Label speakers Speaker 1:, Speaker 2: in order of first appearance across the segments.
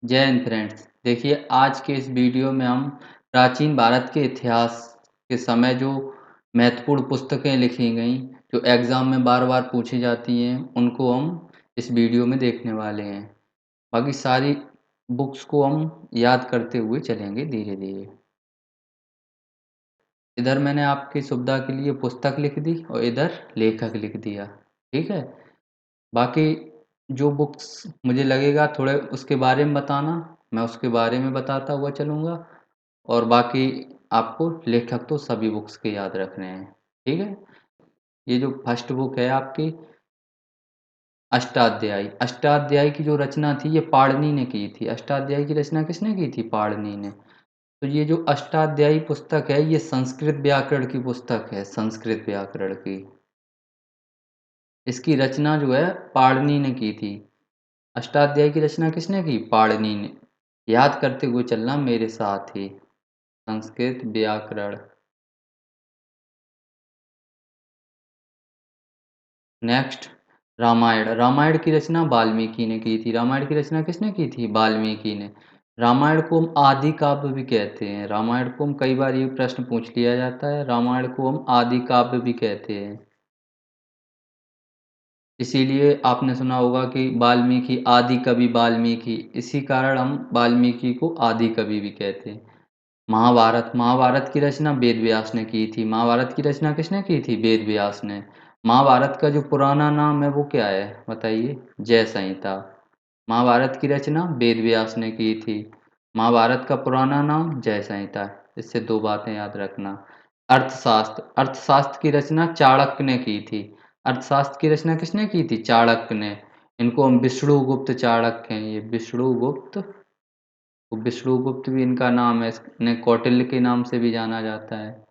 Speaker 1: जय हिंद फ्रेंड्स। देखिए, आज के इस वीडियो में हम प्राचीन भारत के इतिहास के समय जो महत्वपूर्ण पुस्तकें लिखी गईं, जो एग्ज़ाम में बार-बार पूछी जाती हैं, उनको हम इस वीडियो में देखने वाले हैं। बाकी सारी बुक्स को हम याद करते हुए चलेंगे धीरे-धीरे। इधर मैंने आपकी सुविधा के लिए पुस्तक लिख दी और इधर लेखक लिख दिया, ठीक है? बाकी जो बुक्स मुझे लगेगा थोड़े उसके बारे में बताना, मैं उसके बारे में बताता हुआ चलूँगा और बाकी आपको लेखक तो सभी बुक्स के याद रखने हैं, ठीक है? ये जो फर्स्ट बुक है आपकी अष्टाध्यायी, अष्टाध्यायी की जो रचना थी ये पाणिनि ने की थी। अष्टाध्यायी की रचना किसने की थी? पाणिनि ने। तो ये जो अष्टाध्यायी पुस्तक है ये संस्कृत व्याकरण की पुस्तक है, संस्कृत व्याकरण की। इसकी रचना जो है पाणिनि ने की थी। अष्टाध्यायी की रचना किसने की? पाणिनि ने। याद करते हुए चलना मेरे साथ ही। संस्कृत व्याकरण। नेक्स्ट रामायण। रामायण की रचना वाल्मीकि ने की थी। रामायण की रचना किसने की थी? वाल्मीकि ने। रामायण को हम आदि काव्य भी कहते हैं। रामायण को हम कई बार ये प्रश्न पूछ लिया जाता है। रामायण को हम आदि काव्य भी कहते हैं। इसीलिए आपने सुना होगा कि वाल्मीकि आदि कवि वाल्मीकि, इसी कारण हम वाल्मीकि को आदि कवि भी कहते हैं। महाभारत। महाभारत की रचना वेद व्यास ने की थी। महाभारत की रचना किसने की थी? वेद व्यास ने। महाभारत का जो पुराना नाम है वो क्या है? बताइए। जय संहिता। महाभारत की रचना वेद व्यास ने की थी। महाभारत का पुराना नाम जय संहिता है। इससे दो बातें याद रखना। अर्थशास्त्र। अर्थशास्त्र की रचना चाणक्य ने की थी। अर्थशास्त्र की रचना किसने की थी? चाणक्य ने। इनको हम विष्णुगुप्त चाणक्य हैं, ये विष्णुगुप्त। तो विष्णुगुप्त भी इनका नाम है, इन्हें कौटिल्य के नाम से भी जाना जाता है।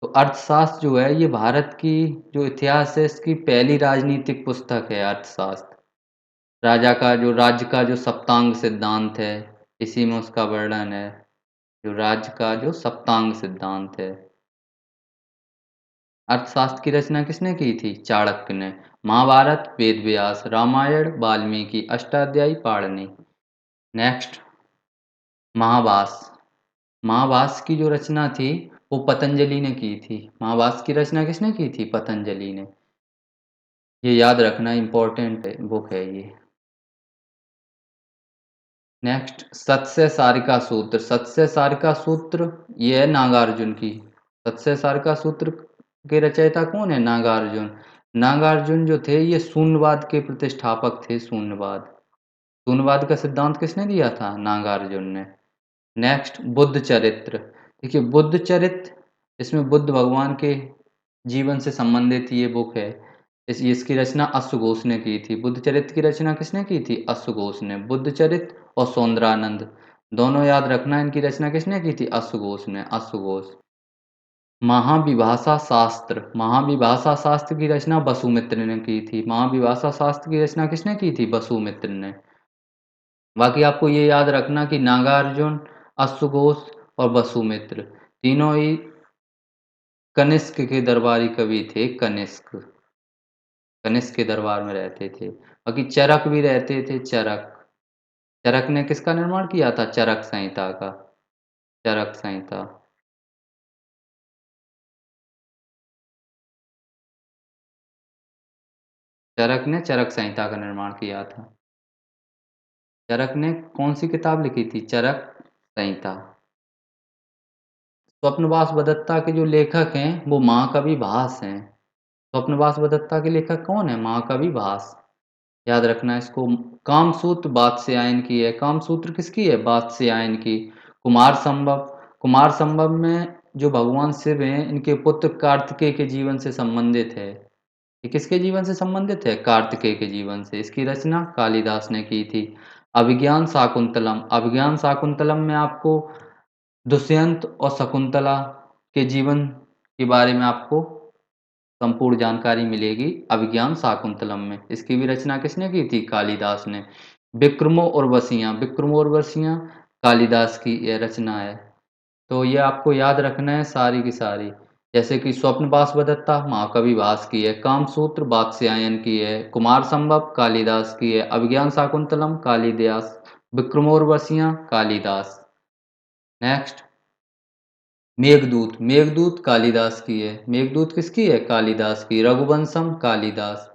Speaker 1: तो अर्थशास्त्र जो है ये भारत की जो इतिहास है इसकी पहली राजनीतिक पुस्तक है अर्थशास्त्र। राजा का जो राज्य का जो सप्तांग सिद्धांत है, इसी में उसका वर्णन है। जो राज्य का जो सप्तांग सिद्धांत है। अर्थशास्त्र की रचना किसने की थी? चाणक्य ने। महाभारत वेद व्यास, रामायण वाल्मीकि, अष्टाध्यायी पाणिनि। नेक्स्ट महाभाष। महाभाष की जो रचना थी वो पतंजलि ने की थी। महाभाष की रचना किसने की थी? पतंजलि ने। ये याद रखना इम्पोर्टेंट बुक है ये। नेक्स्ट सत्स्य सारिका सूत्र। सत्स्य सारिका सूत्र ये है नागार्जुन की। सत्स्य सारिका सूत्र के रचयिता कौन है? नागार्जुन। नागार्जुन जो थे ये शून्यवाद के प्रतिष्ठापक थे। शून्यवाद। शून्यवाद का सिद्धांत किसने दिया था? नागार्जुन ने। नेक्स्ट बुद्ध चरित्र। देखिए बुद्ध चरित्र, इसमें बुद्ध भगवान के जीवन से संबंधित ये बुक है। इसकी रचना अश्वघोष ने की थी। बुद्ध चरित्र की रचना किसने की थी? अश्वघोष ने। बुद्ध चरित्र और सौंदरानंद दोनों याद रखना, इनकी रचना किसने की थी? अश्वघोष ने। अश्वघोष। महाविभाषा शास्त्र। महाविभाषा शास्त्र की रचना वसुमित्र ने की थी। महाविभाषा शास्त्र की रचना किसने की थी? वसुमित्र ने। बाकी आपको ये याद रखना कि नागार्जुन, अश्वघोष और वसुमित्र तीनों ही कनिष्क के दरबारी कवि थे। कनिष्क। कनिष्क के दरबार में रहते थे। बाकी चरक भी रहते थे। चरक। चरक ने किसका निर्माण किया था? चरक संहिता का। चरक संहिता। चरक ने चरक संहिता का निर्माण किया था। चरक ने कौन सी किताब लिखी थी? चरक संहिता। स्वप्नवास बदत्ता के जो लेखक हैं वो महाकवि भास हैं। स्वप्नवास बदत्ता के लेखक कौन है? महाकवि भास। याद रखना इसको। कामसूत्र वात्स्यायन की है। कामसूत्र किसकी है? वात्स्यायन की। कुमार संभव। कुमार संभव में जो भगवान शिव हैं इनके पुत्र कार्तिकेय के जीवन से संबंधित है। ये किसके जीवन से संबंधित है? कार्तिकेय के जीवन से। इसकी रचना कालिदास ने की थी। अभिज्ञान शाकुंतलम। अभिज्ञान शाकुंतलम में आपको दुष्यंत और शकुंतला के जीवन के बारे में आपको संपूर्ण जानकारी मिलेगी अभिज्ञान शाकुंतलम में। इसकी भी रचना किसने की थी? कालिदास ने। विक्रमो उर्वशियाँ। विक्रमो उर्वशियाँ कालिदास की यह रचना है। तो ये आपको याद रखना है सारी की सारी। जैसे कि स्वप्नवास बदत्ता महाकवि भास की है, कामसूत्र वात्स्यायन की है, कुमार संभव कालिदास की है, अभिज्ञान शाकुंतलम कालिदास विक्रमोर्वशीय कालिदास। नेक्स्ट मेघदूत, मेघदूत कालिदास की है। मेघदूत किसकी है? कालिदास की। रघुवंशम कालिदास।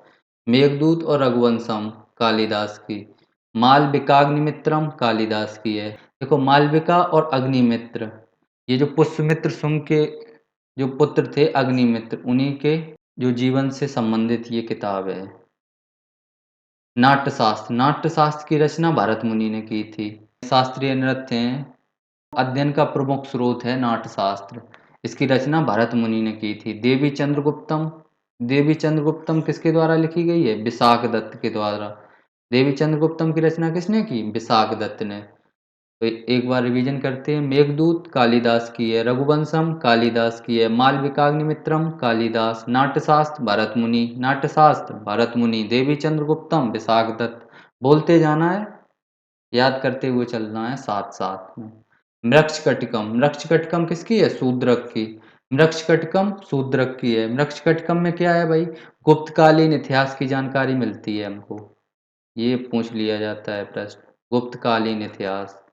Speaker 1: मेघदूत और रघुवंशम कालिदास की। मालविकाग्निमित्रम कालिदास की है। देखो मालविका और अग्निमित्र, ये जो पुष्यमित्र शुंग के जो पुत्र थे अग्निमित्र, उन्हीं के जो जीवन से संबंधित ये किताब है। नाट्यशास्त्र, नाट्यशास्त्र की रचना भरत मुनि ने की थी। शास्त्रीय नृत्य हैं, अध्ययन का प्रमुख स्रोत है नाट्यशास्त्र। इसकी रचना भरत मुनि ने की थी। देवी चंद्रगुप्तम, देवी चंद्रगुप्तम किसके द्वारा लिखी गई है? विशाख दत्त के द्वारा। देवी चंद्रगुप्तम की रचना किसने की? विशाख दत्त ने। तो एक बार रिवीजन करते हैं। मेघदूत कालिदास की है, रघुवंशम कालिदास की है, मालविकाग्निमित्रम कालिदास, नाट्यशास्त्र भरत मुनि, नाट्यशास्त्र भरत मुनि, देवी चंद्रगुप्तम विशाख दत्त। बोलते जाना है, याद करते हुए चलना है साथ साथ में। मृक्षकटिकम, मृक्षकटिकम किसकी है? शूद्रक की। मृक्षकटिकम शूद्रक की है। मृक्षकटिकम में क्या है भाई? गुप्तकालीन इतिहास की जानकारी मिलती है हमको। ये पूछ लिया जाता है प्रश्न, गुप्तकालीन इतिहास।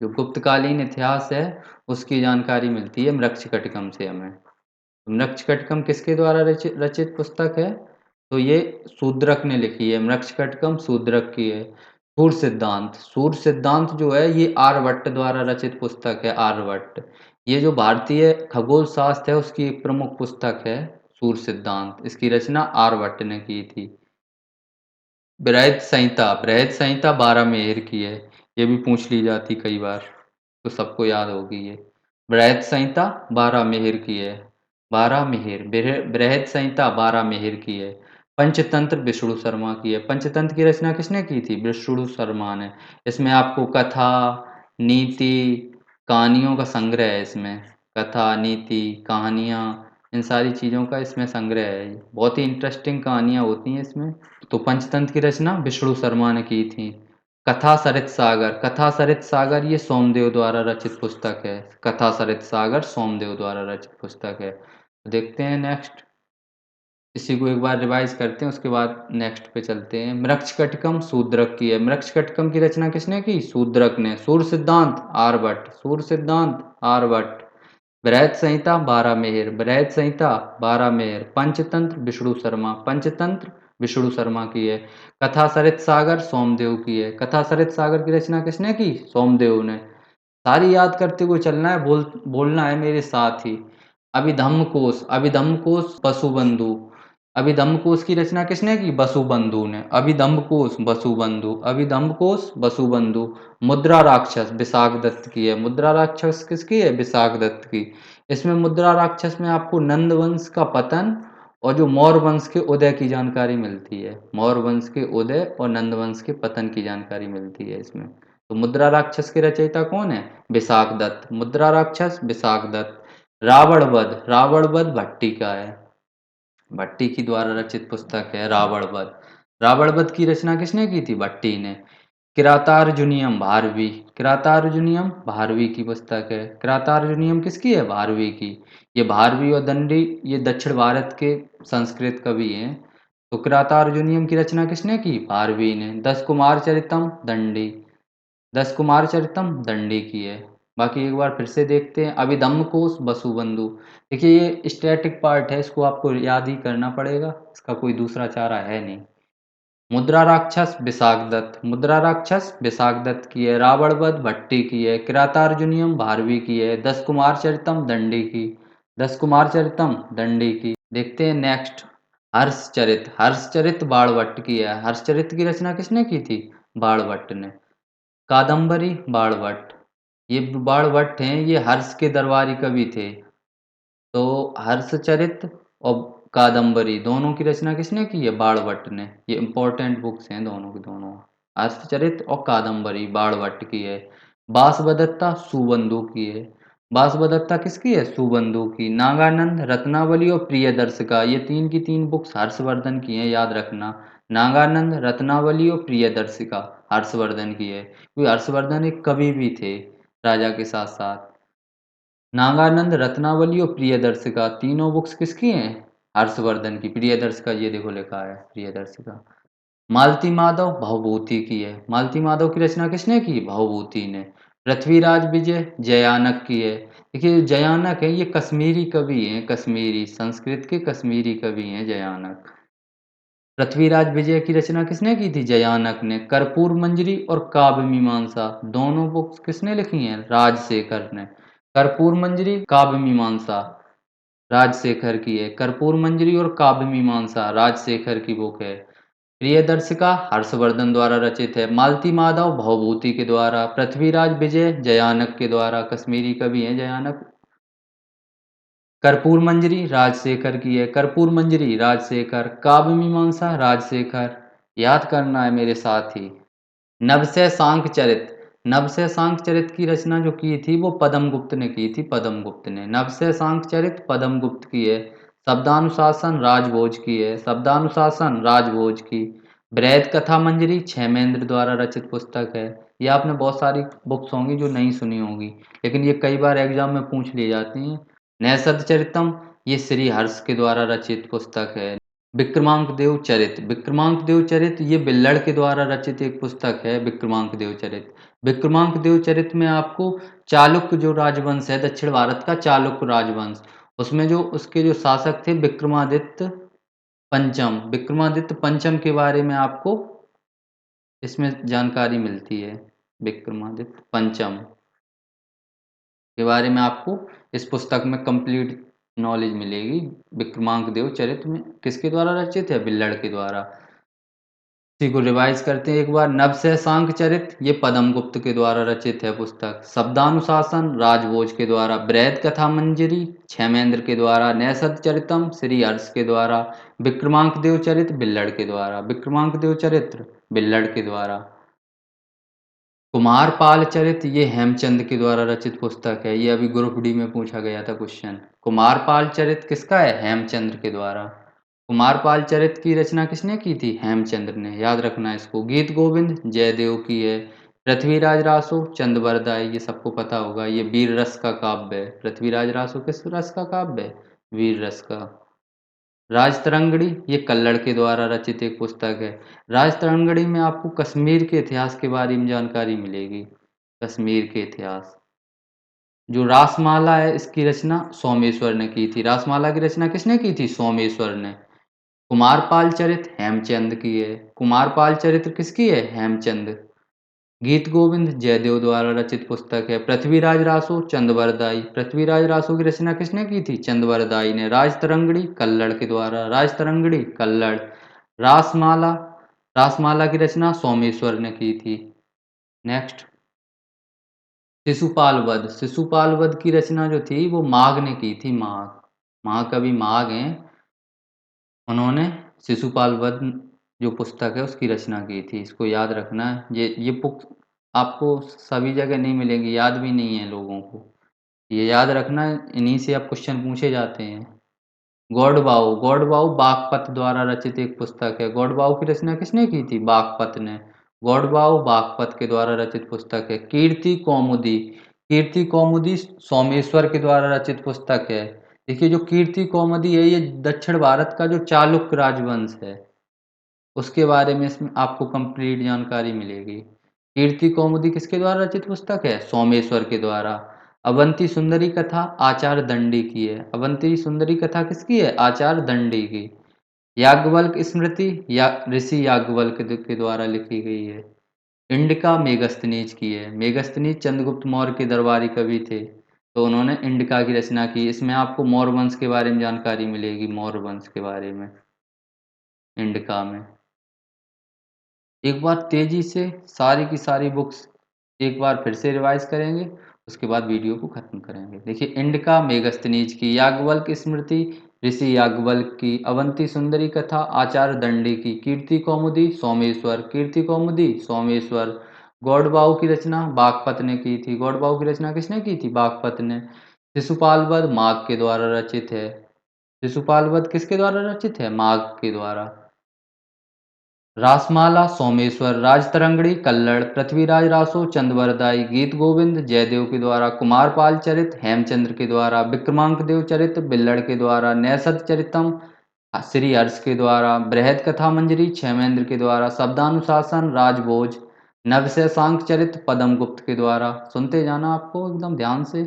Speaker 1: जो गुप्तकालीन इतिहास है उसकी जानकारी मिलती है मृक्षकटिकम से हमें। मृक्षकटिकम किसके द्वारा रचित रचित पुस्तक है? तो ये शूद्रक ने लिखी है। मृक्षकटिकम शूद्रक की है। सूर्य सिद्धांत, सूर्य सिद्धांत जो है ये आर्यभट्ट द्वारा रचित पुस्तक है। आर्यभट्ट, ये जो भारतीय खगोल शास्त्र है उसकी एक प्रमुख पुस्तक है सूर्य सिद्धांत। इसकी रचना आर्यभट्ट ने की थी। बृहद संहिता, बृहद संहिता बारहमेर की है। ये भी पूछ ली जाती कई बार, तो सबको याद होगी ये। बृहद संहिता बारहमेर की है। बारहमेर, बृहद संहिता बारहमेर की है। पंचतंत्र विष्णु शर्मा की है। पंचतंत्र की रचना किसने की थी? विष्णु शर्मा ने। इसमें आपको कथा, नीति, कहानियों का संग्रह है इसमें। कथा, नीति, कहानियाँ, इन सारी चीज़ों का इसमें संग्रह है। बहुत ही इंटरेस्टिंग कहानियाँ होती हैं इसमें। तो पंचतंत्र की रचना विष्णु शर्मा ने की थी। कथा सरित सागर, कथा सरित सागर ये सोमदेव द्वारा रचित पुस्तक है। कथा सरित सागर सोमदेव द्वारा रचित पुस्तक है। तो देखते हैं नेक्स्ट, इसी को एक बार रिवाइज करते हैं, उसके बाद नेक्स्ट पे चलते हैं। मृक्षकटिकम शूद्रक की है। मृक्षकटिकम की रचना किसने की? शूद्रक ने। सूर्य सिद्धांत आर्यभट्ट, सूर्य सिद्धांत आर्यभट्ट। बृहद संहिता बारहमेर, बृहद संहिता बारहमेर। पंचतंत्र विष्णु शर्मा, पंचतंत्र विष्णु शर्मा की है। कथा सरित सागर सोमदेव की है। कथा सरित सागर की रचना किसने की? सोमदेव ने। सारी याद करते हुए चलना है, बोलना है मेरे साथ ही। अभिधम्म कोश, अभिधम्म कोश वसुबंधु। अभिधम्म कोश की रचना किसने की? वसुबंधु ने। अभिधम्म कोश वसुबंधु, अभिधम्म कोश वसुबंधु। मुद्रा राक्षस विशाख दत्त की है। मुद्रा राक्षस किसकी है? विशाख दत्त की। इसमें मुद्रा राक्षस में आपको नंद वंश का पतन और जो मौर्य वंश के उदय की जानकारी मिलती है। मौर्य वंश के उदय और नंद वंश के पतन की जानकारी मिलती है इसमें। तो मुद्रा राक्षस के रचयिता कौन है? विशाख दत्त। मुद्रा राक्षस विशाख दत्त। रावण वध, रावण वध भट्टी का है। भट्टी की द्वारा रचित पुस्तक है रावण वध। रावण वध की रचना किसने की थी? भट्टी ने। किरातार्जुनीयम भारवी, किरातार्जुनीयम भारवी की पुस्तक है। किरातार्जुनीयम किसकी है? भारवी की। ये भारवी और दंडी ये दक्षिण भारत के संस्कृत कवि हैं। तो किरातार्जुनीयम की रचना किसने की? भारवी ने। दस कुमार चरितम दंडी, दस कुमार चरितम दंडी की है। बाकी एक बार फिर से देखते हैं। अभिधम्म कोश वसुबंधु। देखिए ये स्टैटिक पार्ट है, इसको आपको याद ही करना पड़ेगा, इसका कोई दूसरा चारा है नहीं। मुद्रा राक्षस विशाख दत्त, मुद्रा राक्षस विशाख दत्त की है। रावण वध भट्टी की है। किरातार्जुनीयम भारवी की है। दस कुमार चरितम दंडी की, दस कुमार चरितम दंडी की। देखते हैं नेक्स्ट, हर्षचरित, हर्षचरित बाणभट्ट की है। हर्षचरित की रचना किसने की थी? बाणभट्ट ने। कादम्बरी बाणभट्ट, ये बाणभट्ट हैं, ये हर्ष के दरबारी कवि थे। तो हर्षचरित और कादम्बरी दोनों की रचना किसने की है? बाणभट्ट ने। ये इंपॉर्टेंट बुक्स हैं दोनों की दोनों। हर्षचरित और कादम्बरी बाणभट्ट की है। बासवदत्ता सुबंधु की है। बासवदत्ता किसकी है? सुबंधु की। नागानंद, रत्नावली और प्रियदर्शिका, ये तीन की तीन बुक्स हर्षवर्धन की हैं, याद रखना। नागानंद, रत्नावली और प्रियदर्शिका हर्षवर्धन की है, क्योंकि हर्षवर्धन एक कवि भी थे राजा के साथ साथ। नागानंद, रत्नावली और प्रियदर्शिका तीनों बुक्स किसकी हैं? हर्षवर्धन की। प्रियदर्शिका ये देखो लिखा है प्रियदर्शिका। मालती माधव भवभूति की है। मालती माधव की रचना किसने की? भवभूति ने। पृथ्वीराज विजय जयानक की है। देखिए जो जयानक है ये कश्मीरी कवि हैं, कश्मीरी संस्कृत के कश्मीरी कवि हैं जयानक। पृथ्वीराज विजय की रचना किसने की थी? जयानक ने। कर्पूर मंजरी और काव्य मीमांसा दोनों बुक्स किसने लिखी हैं? राजशेखर ने। कर्पूर मंजरी, काव्य मीमांसा राजशेखर की है। कर्पूर मंजरी और काव्य मीमांसा राजशेखर की बुक है। प्रियदर्शिका हर्षवर्धन द्वारा रचित है। मालती माधव भवभूति के द्वारा। पृथ्वीराज विजय जयानक के द्वारा, कश्मीरी कवि हैं जयानक। कर्पूर मंजरी राजशेखर की है। कर्पूर मंजरी राजशेखर। काव्य मीमांसा राजशेखर। याद करना है मेरे साथ ही। नवसे सांख चरित, नवसे सांख चरित की रचना जो की थी वो पद्म गुप्त ने की थी। पद्म गुप्त ने नवसे सांख चरित पद्म गुप्त की है। शब्दानुशासन राजभोज की है। शब्दानुशासन राजभोज की। बृहद कथा मंजरी क्षेमेंद्र द्वारा रचित पुस्तक है। ये आपने बहुत सारी बुक्स होंगी जो नहीं सुनी होंगी, लेकिन ये कई बार एग्जाम में पूछ ली जाती हैं। नैषध चरितम ये श्री हर्ष के द्वारा रचित पुस्तक है। विक्रमांक देव चरित, विक्रमांक देव चरित ये बिल्लड़ के द्वारा रचित एक पुस्तक है। विक्रमांक देव चरित, विक्रमांक देव चरित में आपको चालुक्य जो राजवंश है, दक्षिण भारत का चालुक्य राजवंश, उसमें जो उसके जो शासक थे विक्रमादित्य पंचम, विक्रमादित्य पंचम के बारे में आपको इसमें जानकारी मिलती है। विक्रमादित्य पंचम के बारे में आपको इस पुस्तक में कंप्लीट नॉलेज मिलेगी। विक्रमांक देव चरित में किसके द्वारा रचित है? बिल्लड़ के द्वारा। इसी को रिवाइज करते हैं एक बार। नवसहसांक चरित ये पद्म गुप्त के द्वारा रचित है पुस्तक। शब्दानुशासन राजभोज के द्वारा। बृहद कथा मंजरी क्षेमेंद्र के द्वारा। नैषध चरितम श्री हर्ष के द्वारा। विक्रमांक देव चरित बिल्लड़ के द्वारा। विक्रमांक देव चरित्र बिल्लड़ के द्वारा। कुमार पाल चरित ये हेमचंद के द्वारा रचित पुस्तक है। ये अभी ग्रुप डी में पूछा गया था क्वेश्चन। कुमार पाल चरित किसका है? हेमचंद्र के द्वारा। कुमार पाल चरित की रचना किसने की थी? हेमचंद्र ने। याद रखना इसको। गीत गोविंद जयदेव की है। पृथ्वीराज रासो चंदबरदाई ये सबको पता होगा, ये वीर रस का काव्य है। पृथ्वीराज रासो किस रस का काव्य है? वीर रस का। राजतरंगड़ी ये कल्लड़ के द्वारा रचित एक पुस्तक है। राजतरंगड़ी में आपको कश्मीर के इतिहास के बारे में जानकारी मिलेगी। कश्मीर के इतिहास। जो रासमाला है इसकी रचना सोमेश्वर ने की थी। रासमाला की रचना किसने की थी? सोमेश्वर ने। कुमारपाल चरित हेमचंद की है। कुमारपाल चरित्र किसकी है? हेमचंद। गीत गोविंद जयदेव द्वारा रचित पुस्तक है। पृथ्वीराज रासो चंदवरदाई, पृथ्वीराज रासो की रचना किसने की थी? चंदवरदाई ने। राजतरंगड़ी कल्लड़ के द्वारा। राजतरंगड़ी कल्लड़। रासमाला, रासमाला की रचना सोमेश्वर ने की थी। नेक्स्ट, शिशुपाल वध, शिशुपाल वध की रचना जो थी वो माघ ने की थी। माघ, महाकवि माघ हैं, उन्होंने शिशुपाल वध जो पुस्तक है उसकी रचना की थी। इसको याद रखना है। ये बुक आपको सभी जगह नहीं मिलेंगी, याद भी नहीं है लोगों को। ये याद रखना है, इन्हीं से अब क्वेश्चन पूछे जाते हैं। गौड़बाऊ, गौड़बाऊ बागपत द्वारा रचित एक पुस्तक है। गौड़बाऊ की रचना किसने की थी? बागपत ने। गौड़बाऊ बागपत के द्वारा रचित पुस्तक है। कीर्ति कौमुदी, कीर्ति कौमुदी सोमेश्वर के द्वारा रचित पुस्तक है। देखिए जो कीर्ति कौमुदी है ये दक्षिण भारत का जो चालुक्य राजवंश है उसके बारे में इसमें आपको कंप्लीट जानकारी मिलेगी। कीर्ति कौमुदी किसके द्वारा रचित पुस्तक है? सोमेश्वर के द्वारा। अवंती सुंदरी कथा आचार्य दंडी की है। अवंती सुंदरी कथा किसकी है? आचार्य दंडी की। याज्ञवल्क स्मृति या ऋषि याज्ञवल्क के द्वारा लिखी गई है। इंडिका मेगस्थनीज की है। मेगस्थनीज चंद्रगुप्त मौर्य के दरबारी कवि थे, तो उन्होंने इंडिका की रचना की। इसमें आपको मौर्य वंश के बारे में जानकारी मिलेगी, मौर्य वंश के बारे में इंडिका में। एक बार तेजी से सारी की सारी बुक्स एक बार फिर से रिवाइज करेंगे, उसके बाद वीडियो को खत्म करेंगे। देखिए, इंडिका मेगस्थनीज की, याज्ञवल्क स्मृति ऋषि याज्ञवल्क की, अवंती सुंदरी कथा आचार्य दंडी की, कीर्ति कौमुदी सोमेश्वर, कीर्ति कौमुदी सोमेश्वर। गौड़बाऊ की रचना बागपत ने की थी। गौड़बाऊ की रचना किसने की थी? बागपत ने। शिशुपाल वध माघ के द्वारा रचित है। शिशुपाल वध किसके द्वारा रचित है? माघ के द्वारा। रासमाला सोमेश्वर, राजतरंगड़ी कल्लड़, पृथ्वीराज रासो चंदवरदाई, गीत गोविंद जयदेव के द्वारा, कुमारपाल चरित हेमचंद्र के द्वारा, विक्रमांक देव चरित बिल्लड़ के द्वारा, नैषध चरितम श्री हर्ष के द्वारा, बृहद कथा मंजरी क्षेमेंद्र के द्वारा, शब्दानुशासन राजभोज, नवशेषांक चरित पद्मगुप्त के द्वारा। सुनते जाना आपको एकदम ध्यान से।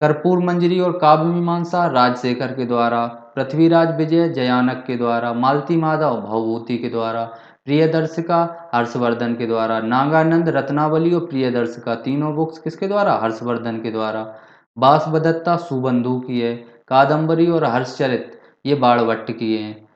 Speaker 1: कर्पूर मंजरी और काव्य मीमांसा राजशेखर के द्वारा, पृथ्वीराज विजय जयानक के द्वारा, मालती माधव भवभूति के द्वारा, प्रियदर्शिका हर्षवर्धन के द्वारा, नागानंद रत्नावली और प्रियदर्शिका तीनों बुक्स किसके द्वारा? हर्षवर्धन के द्वारा। बासवदत्ता सुबंधु की है। कादम्बरी और हर्षचरित ये बाणभट्ट की है।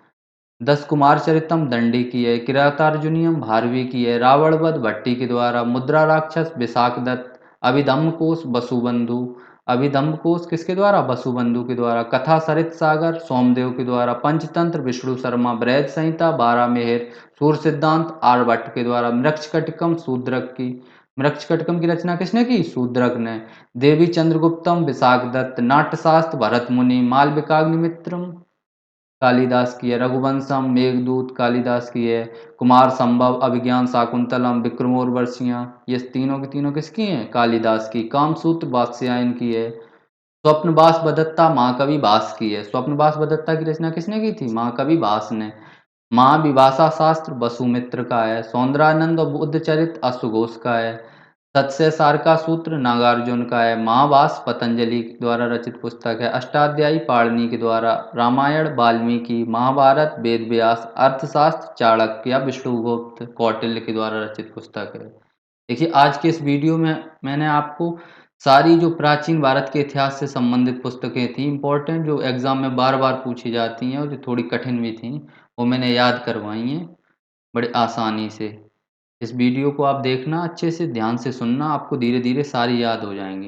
Speaker 1: दस कुमार चरितम दंडी की है। किरातार्जुनीयम भारवी की है। रावण वध भट्टी के द्वारा। मुद्रा राक्षस विशाख दत्त। अभिधम्म कोश बसुबंधु। अभिधम्म कोश किसके द्वारा? बसुबंधु के द्वारा। कथा सरित सागर सोमदेव के द्वारा। पंचतंत्र विष्णु शर्मा। बृहद संहिता बारह मेहर। सूर्य सिद्धांत आर्यभट्ट के द्वारा। मृक्षकटिकम शूद्रक की। मृक्षकटिकम की रचना किसने की? शूद्रक ने। देवी चंद्रगुप्तम विशाख दत्त। नाट्यशास्त्र भरत मुनि। मालविकाग्निमित्रम कालिदास की है। रघुवंशम मेघदूत कालिदास की है। कुमार संभव अभिज्ञान शाकुंतलम विक्रमोर्वशीय ये तीनों की तीनों किसकी हैं? कालिदास की। कामसूत्र वात्स्यायन की है। स्वप्नवास बदत्ता महाकवि भास की है। स्वप्नवास बदत्ता की रचना किसने की थी? महाकवि भास ने। महाविभाषा शास्त्र वसुमित्र का है। सौंदरानंद और बुद्ध चरित अश्वघोष का है। सत्स्य सार का सूत्र नागार्जुन का है। महाभास पतंजलि द्वारा रचित पुस्तक है। अष्टाध्यायी पाणिनि के द्वारा। रामायण वाल्मीकि। महाभारत वेद व्यास। अर्थशास्त्र चाणक्य या विष्णुगुप्त कौटिल्य के द्वारा रचित पुस्तक है। देखिए आज के इस वीडियो में मैंने आपको सारी जो प्राचीन भारत के इतिहास से संबंधित पुस्तकें थी इम्पोर्टेंट, जो एग्जाम में बार बार पूछी जाती हैं और जो थोड़ी कठिन भी थी, वो मैंने याद करवाई हैं बड़े आसानी से। इस वीडियो को आप देखना, अच्छे से ध्यान से सुनना, आपको धीरे धीरे सारी याद हो जाएंगी।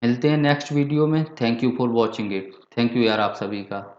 Speaker 1: मिलते हैं नेक्स्ट वीडियो में। Thank you for watching it. Thank you यार आप सभी का।